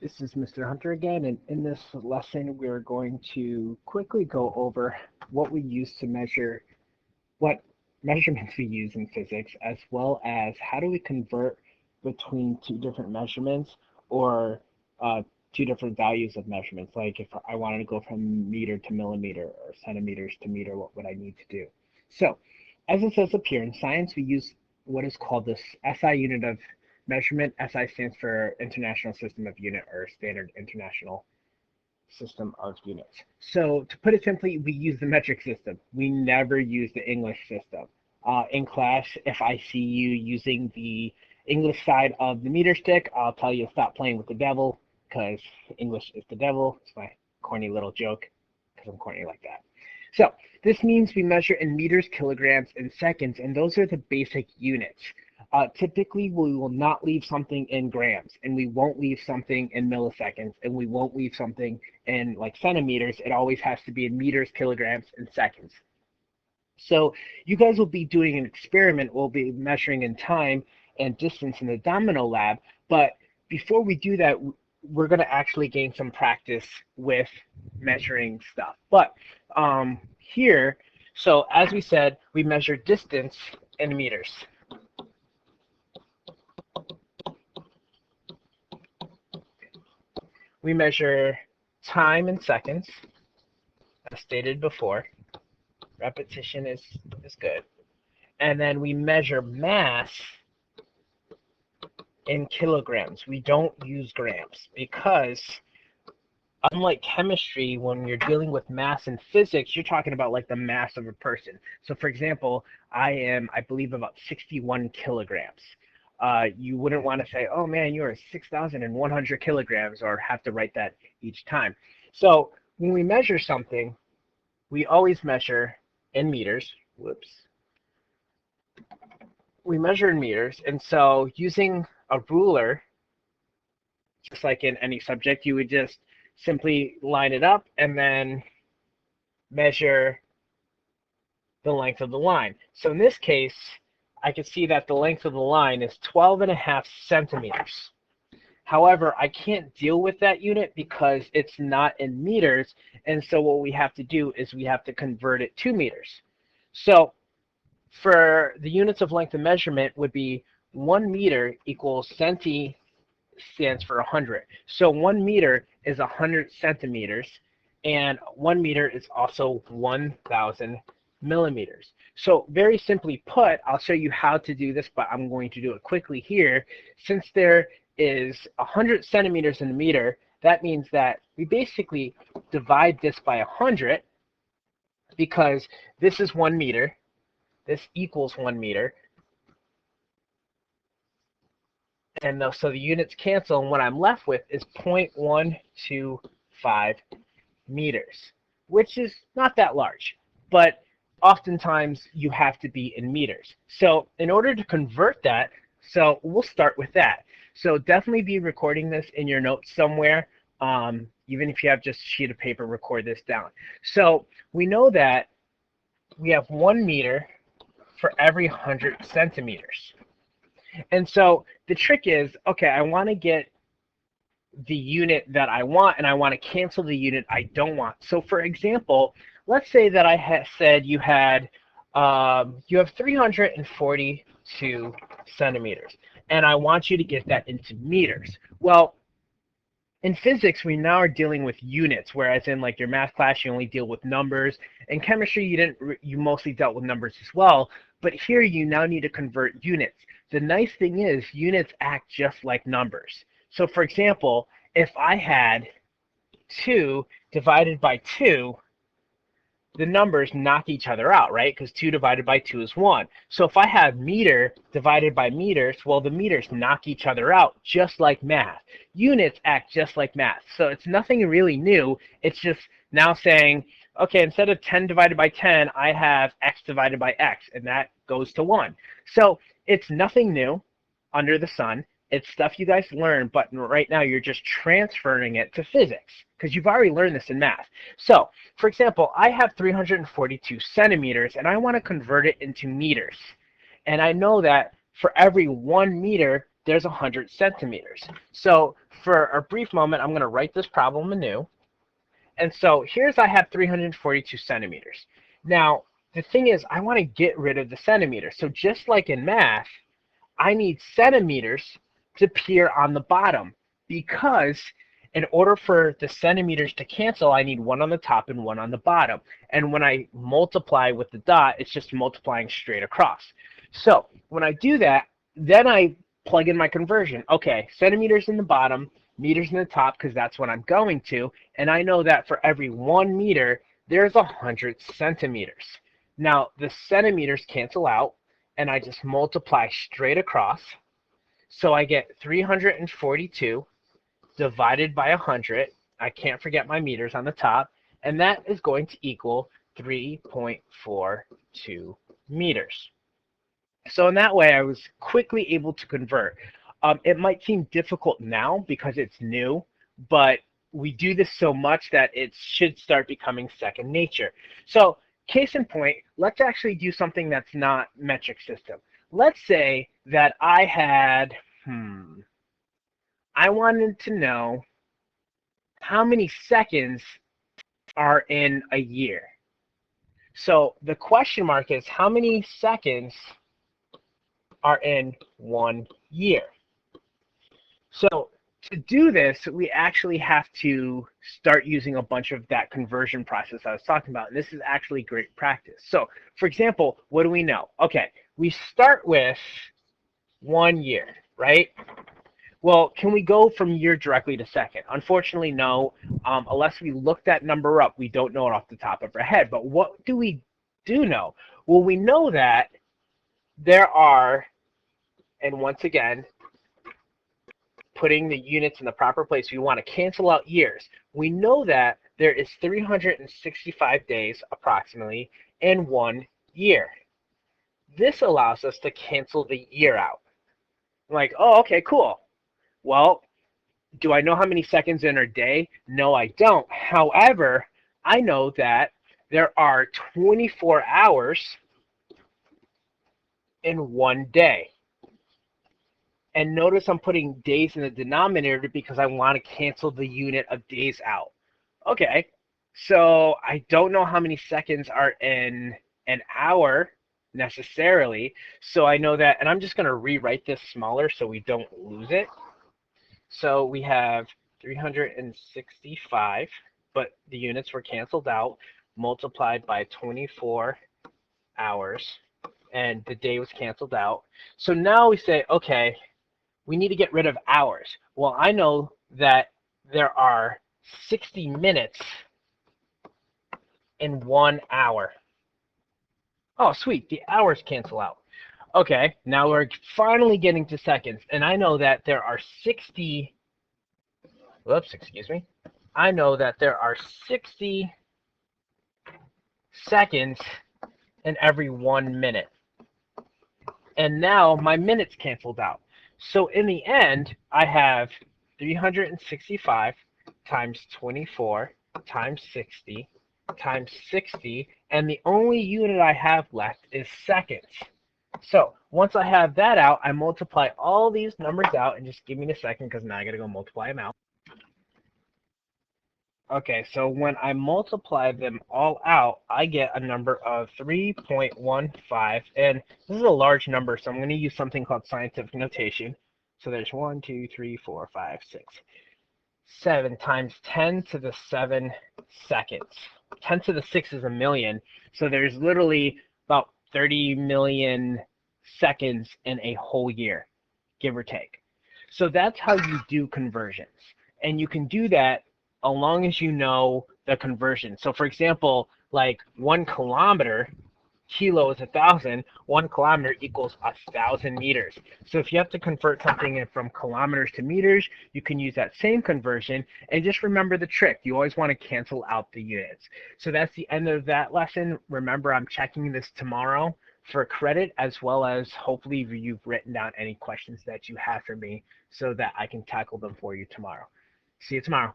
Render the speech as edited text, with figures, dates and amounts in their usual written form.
This is Mr. Hunter again, and in this lesson, we're going to quickly go over what we use to measure, what measurements we use in physics, as well as how do we convert between two different measurements or two different values of measurements. Like if I wanted to go from meter to millimeter or centimeters to meter, what would I need to do? So, as it says up here, in science, we use what is called the SI unit of measurement. SI stands for International System of Unit or Standard International System of Units. So to put it simply, we use the metric system. We never use the English system. In class, if I see you using the English side of the meter stick, I'll tell you to stop playing with the devil because English is the devil. It's my corny little joke because I'm corny like that. So this means we measure in meters, kilograms, and seconds, and those are the basic units. Typically, we will not leave something in grams, and we won't leave something in milliseconds, and we won't leave something in like centimeters. It always has to be in meters, kilograms, and seconds. So you guys will be doing an experiment. We'll be measuring in time and distance in the Domino Lab, but before we do that, we're going to actually gain some practice with measuring stuff. But here, so as we said, we measure distance in meters. We measure time in seconds, as stated before. Repetition is good. And then we measure mass in kilograms. We don't use grams because unlike chemistry, when you're dealing with mass in physics, you're talking about like the mass of a person. So for example, I believe, about 61 kilograms. You wouldn't want to say, oh man, you are 6,100 kilograms, or have to write that each time. So when we measure something, we always measure in meters. Whoops. We measure in meters, and so using a ruler, just like in any subject, you would just simply line it up and then measure the length of the line. So in this case, I can see that the length of the line is 12.5 centimeters. However, I can't deal with that unit because it's not in meters, and so what we have to do is we have to convert it to meters. So for the units of length of measurement would be 1 meter equals centi stands for 100. So 1 meter is 100 centimeters, and 1 meter is also 1,000 millimeters. So very simply put, I'll show you how to do this, but I'm going to do it quickly here. Since there is 100 centimeters in a meter, that means that we basically divide this by 100 because this is 1 meter. This equals 1 meter. And so the units cancel, and what I'm left with is 0.125 meters, which is not that large, but oftentimes you have to be in meters. So in order to convert that, so we'll start with that. So definitely be recording this in your notes somewhere. Even if you have just a sheet of paper, record this down. So we know that we have 1 meter for every 100 centimeters. And so the trick is, okay, I want to get the unit that I want, and I want to cancel the unit I don't want. So for example, let's say that I said you have 342 centimeters, and I want you to get that into meters. Well, in physics, we now are dealing with units, whereas in like your math class, you only deal with numbers. In chemistry, you mostly dealt with numbers as well. But here, you now need to convert units. The nice thing is, units act just like numbers. So for example, if I had 2 divided by 2, the numbers knock each other out, right? Because 2 divided by 2 is 1. So if I have meter divided by meters, well, the meters knock each other out, just like math. Units act just like math. So it's nothing really new. It's just now saying, okay, instead of 10 divided by 10, I have x divided by x, and that goes to 1. So it's nothing new under the sun. It's stuff you guys learn, but right now you're just transferring it to physics because you've already learned this in math. So, for example, I have 342 centimeters, and I want to convert it into meters. And I know that for every 1 meter, there's 100 centimeters. So for a brief moment, I'm going to write this problem anew. And so I have 342 centimeters. Now, the thing is, I want to get rid of the centimeters. So just like in math, I need centimeters to appear on the bottom, because in order for the centimeters to cancel, I need one on the top and one on the bottom. And when I multiply with the dot, it's just multiplying straight across. So when I do that, then I plug in my conversion. Okay, centimeters in the bottom, meters in the top, because that's what I'm going to. And I know that for every 1 meter, there's 100 centimeters. Now, the centimeters cancel out, and I just multiply straight across. So I get 342 divided by 100. I can't forget my meters on the top. And that is going to equal 3.42 meters. So in that way, I was quickly able to convert. It might seem difficult now because it's new, but we do this so much that it should start becoming second nature. So case in point, let's actually do something that's not metric system. Let's say that I had, I wanted to know how many seconds are in a year. So the question mark is, how many seconds are in 1 year? So to do this, we actually have to start using a bunch of that conversion process I was talking about. And this is actually great practice. So for example, what do we know? Okay, we start with 1 year, right? Well, can we go from year directly to second? Unfortunately, no. Unless we look that number up, we don't know it off the top of our head. But what do we do know? Well, we know that there are, and once again, putting the units in the proper place, we want to cancel out years. We know that there is 365 days approximately in 1 year. This allows us to cancel the year out. Like, oh, okay, cool. Well, do I know how many seconds in a day? No, I don't. However, I know that there are 24 hours in 1 day. And notice I'm putting days in the denominator because I want to cancel the unit of days out. Okay, so I don't know how many seconds are in an hour necessarily. So I know that, and I'm just going to rewrite this smaller so we don't lose it. So we have 365, but the units were canceled out, multiplied by 24 hours, and the day was canceled out. So now we say, okay, we need to get rid of hours. Well, I know that there are 60 minutes in 1 hour. Oh, sweet, the hours cancel out. Okay, now we're finally getting to seconds, and I know that there are 60, whoops, excuse me. I know that there are 60 seconds in every 1 minute. And now my minutes canceled out. So in the end, I have 365 times 24 times 60 times 60, and the only unit I have left is seconds. So once I have that out, I multiply all these numbers out, and just give me a second because now I got to go multiply them out. Okay, so when I multiply them all out, I get a number of 3.15, and this is a large number, so I'm going to use something called scientific notation. So there's 1, 2, 3, 4, 5, 6, 7 times 10 to the 7 seconds. 10 to the 6 is a million, so there's literally about 30 million seconds in a whole year, give or take. So that's how you do conversions, and you can do that as long as you know the conversion. So for example, like 1 kilometer, kilo is 1,000, 1 kilometer equals 1,000 meters. So if you have to convert something from kilometers to meters, you can use that same conversion, and just remember the trick. You always want to cancel out the units. So that's the end of that lesson. Remember, I'm checking this tomorrow for credit, as well as hopefully you've written down any questions that you have for me so that I can tackle them for you tomorrow. See you tomorrow.